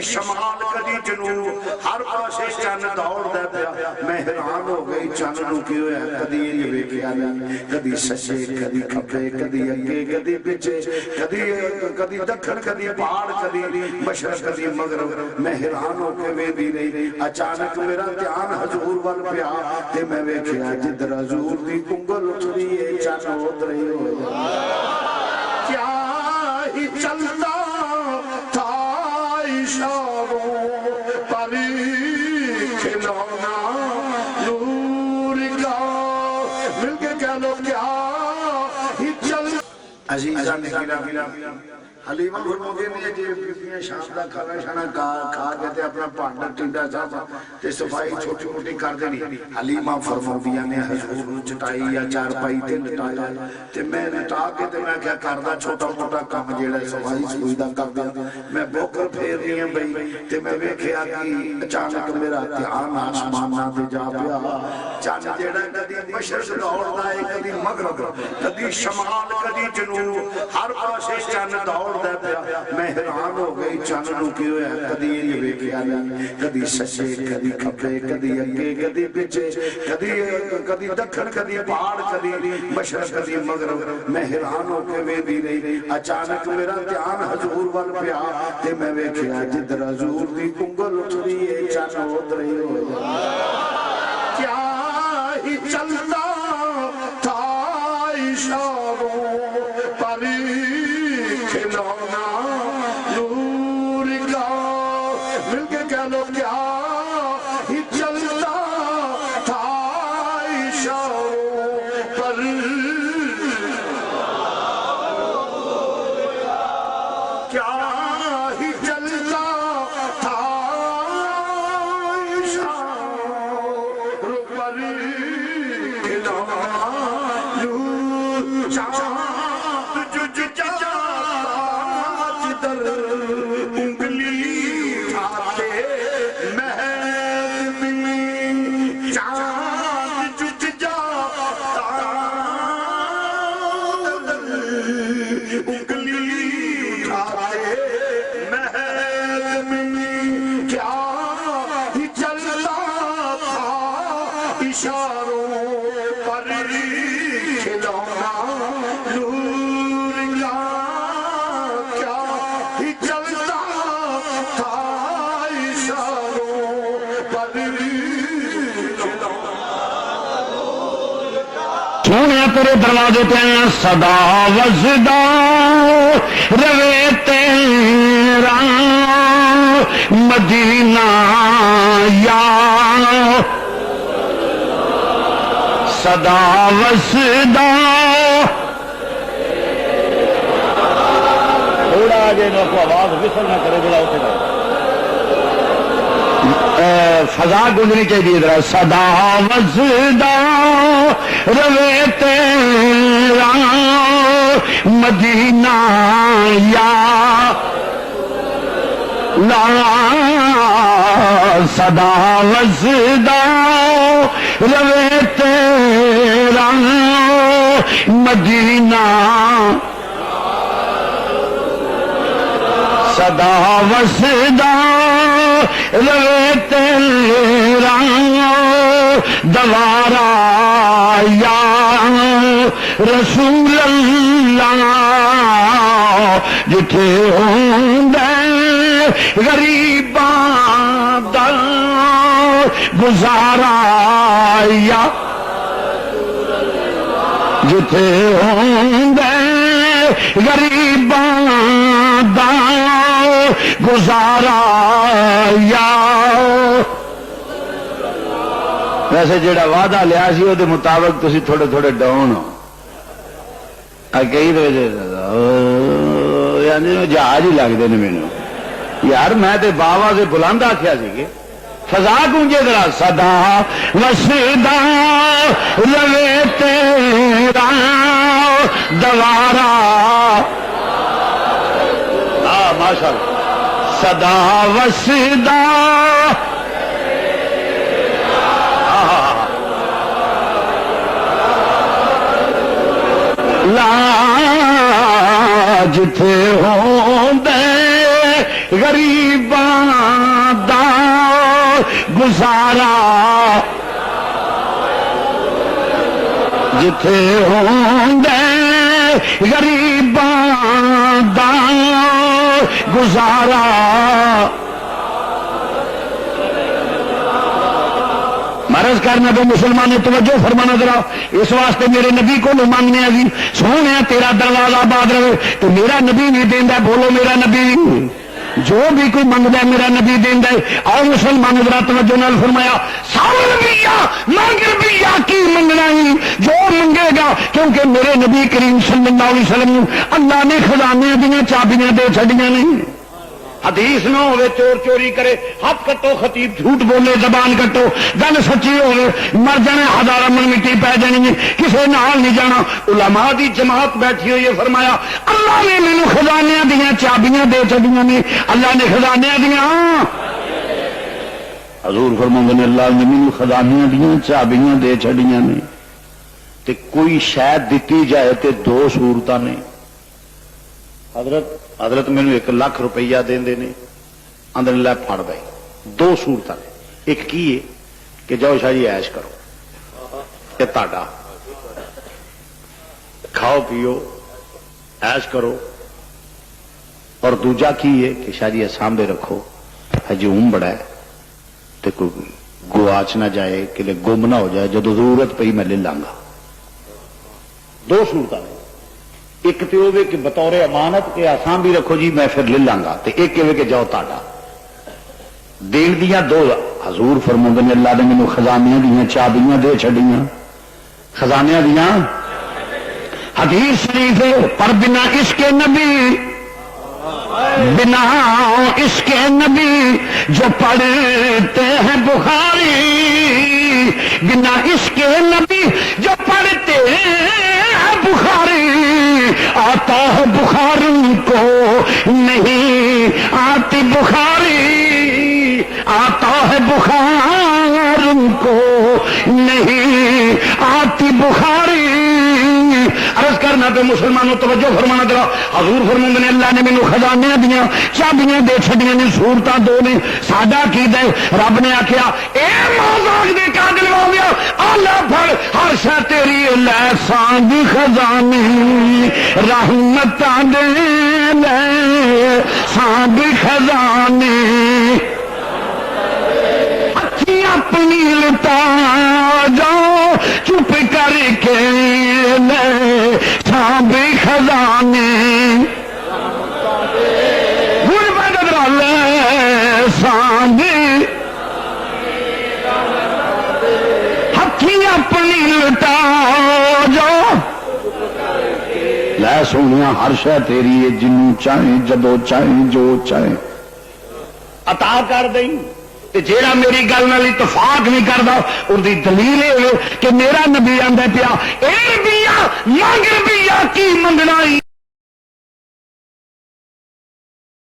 شمال کدی جنوب ہر پاسے چن دوڑدا پیا میں حیران ہو گئی چن نو کی ہویا کدی یہ ویکھیا نہیں کدی سجے کدی کھبے کدی اگے کدی پیچھے کدی دکھن کدی پہاڑ کدی مشرق کدی مغرب میں حیران ہو کے ویندی رہی اچانک میرا دھیان حضور ول پیا تے میں ویکھیا جدھر حضور دی انگل اٹھدی ہے چن ادھر ہی ہو کیا ہی چلتا تھا اشاروں پر کھلونا نور کا مل کے کہہ لو کیا ہی چل عزیزان گرامی حلیمہ فرماتے ہیں کہ بیبیاں شام دا کھانا شانا کھا کے تے اپنا پانڈا ٹنڈا صاحب تے صفائی چھوٹی موٹی کر دینی حلیمہ فرماندیاں نے حضور نو چٹائی یا چارپائی تے لٹایا تے میں لٹا کے تے میں کیا کردا چھوٹا موٹا کام جیڑا صفائی سوئی دا کردا میں بوکر پھیر رہی ہوں بھئی تے میں ویکھیا کہ اچانک میرا دھیان آسماناں تے جا پیا چن جیڑا کدی مشرق دوڑدا ہے کدی مغرب کدی شمال کدی جنوب ہر پاسے چن دوڑ میں حیران ہو گئی چن نو کی ہویا کدی یہ ویکھیا نہیں کدی سجے کدی کھبے کدی اگے کدی پیچھے کدی دکھن کدی پہاڑ کدی مشرق کدی مغرب میں حیران ہو کے ویندی رہی اچانک میرا دھیان حضور ول پیا تے میں ویکھیا جدھر حضور دی انگل اٹھدی ہے چن ادھر ہی ہو کیا ہی چلتا تھا اشاروں پر کھلونا نور کا مل کے کہہ لو کیا ہی چلتا تھا اشاروں پر کیا ہی چلتا تھا اشاروں پر کھلونا نور چاند انگلی اٹھاتے مہد میں چاند جھک جاتا انگلی اٹھاتے مہد میں کیا ہی چلتا تھا اشاروں پر کھلونا نور کا کیا ہی چلتا تھا اشاروں پر سونے تیرے دروازے پہ صدا وزدا روے تیرا مدینہ یا صدا وزدا تھوڑا آگے نو کو آواز وصل نہ کرے بلا اٹھے گا فضا گونجنی چاہیے ذرا صدا وزدا روے تیرا مدینہ یا لا صدا وزدا روے تیرا مدینہ صدا وسدا روے تیرا دوارا یا رسول اللہ جتھے ہوندے غریباں دا گزارا یا جتھے ہوندے غریباں دا گزارا یا ویسے جڑا وعدہ لیا سی وہ مطابق تسی تھوڑے تھوڑے ڈاؤن ہو کئی یعنی جہاز ہی لگتے ہیں مینو یار میں تے باوا سے بلند آخیا سی کہ فضا گونجے ذرا صدا وسدا روے تیرا دوارا ماشاء اللہ صدا وسدا لا جتھے ہوندے غریباں گزارا جتھے ہوندے غریباں دا گزارا مرض کرنا تو مسلمان توجہ فرمانا ذرا اس واسطے میرے نبی کو ماننے جی سونے تیرا دروازہ آباد رہے تو میرا نبی نہیں دینا بولو میرا نبی جو بھی کوئی منگتا ہے میرا نبی دینا ہے اور مسلمان ذرا توجہ نال فرمایا سال بیا منگ بیا کی منگنا ہی جو منگے گا کیونکہ میرے نبی کریم صلی اللہ علیہ وسلم اللہ نے خزانے دیا چابیاں دے چھڑیاں نہیں حدیث نہ ہوئے چور چوری کرے ہاتھ کٹو خطیب جھوٹ بولے زبان کٹو گل سچی ہوئے مر جانے ہزار من مٹی پی جانی کسے نال نہیں جانا علماء دی جماعت بیٹھی ہوئی ہے فرمایا اللہ نے مینو خزانے دیا چابیاں دے چڑیاں نے اللہ نے خزانے دیا حضور فرماندے نے اللہ نے مینو خزانے دیا چابیاں دے چڑیاں نے تے کوئی شاید دتی جائے تے دو صورتاں نے حضرت مینو 1 لاکھ روپیہ دے اندر لے پھڑ گئے دو صورت نے ایک کی ہے کہ جاؤ شاہ جی ایش کرو یہ تاڈا کھاؤ پیو ایش کرو اور دوجا کی ہے کہ شاہ جی سامنے رکھو ہجوم بڑا ہے تو کوئی گواچ نہ جائے کہ گم نہ ہو جائے جب ضرورت پئی میں لے لاں گا دو صورت نے ایک تو ہوئے کہ بطور امانت کہ آسان بھی رکھو جی میں پھر لے لاں گا تے ایک ہوئے کہ جاؤ تاڈا دین دیاں دو حضور فرماندے نے اللہ نے مینوں خزانیاں دیاں چابیاں دے چھڑیاں خزانیاں دیاں حدیث شریف پر بنا عشق نبی بنا عشق نبی جو پڑھتے ہیں بخاری بنا عشق نبی جو پڑھتے ہیں بخاری آتا ہے بخاری کو نہیں آتی بخاری آتا ہے بخار کو نہیں آتی بخاری عرض کرنا پہ مسلمانوں توجہ فرمانا درا حضور فرماندے نے اللہ نے مینوں خزانے دیاں چابیاں دے چھڈیاں نے صورتاں دو نے ساڈا عقیدہ ہے رب نے آکھیا اے مازاق دے قابل ہو گیا اللہ پھڑ ہر شے تیری لے سانگ خزانے رحمتاں دے لے سانگ خزانے اپنی لتا جاؤ چپ کر کے لے سانب خزانے ہوں بدل لے سانب ہاتھی اپنی لتا جاؤ لے سونیا ہر شے تیری ہے جنوں چاہیں جدو چاہیں جو چاہیں عطا کر دیں جیڑا میری گل نال اتفاق نہیں کرتا ان کی دلیل ہے کہ میرا نبی آندا پیا اے بیا منگ بیا کی منگنا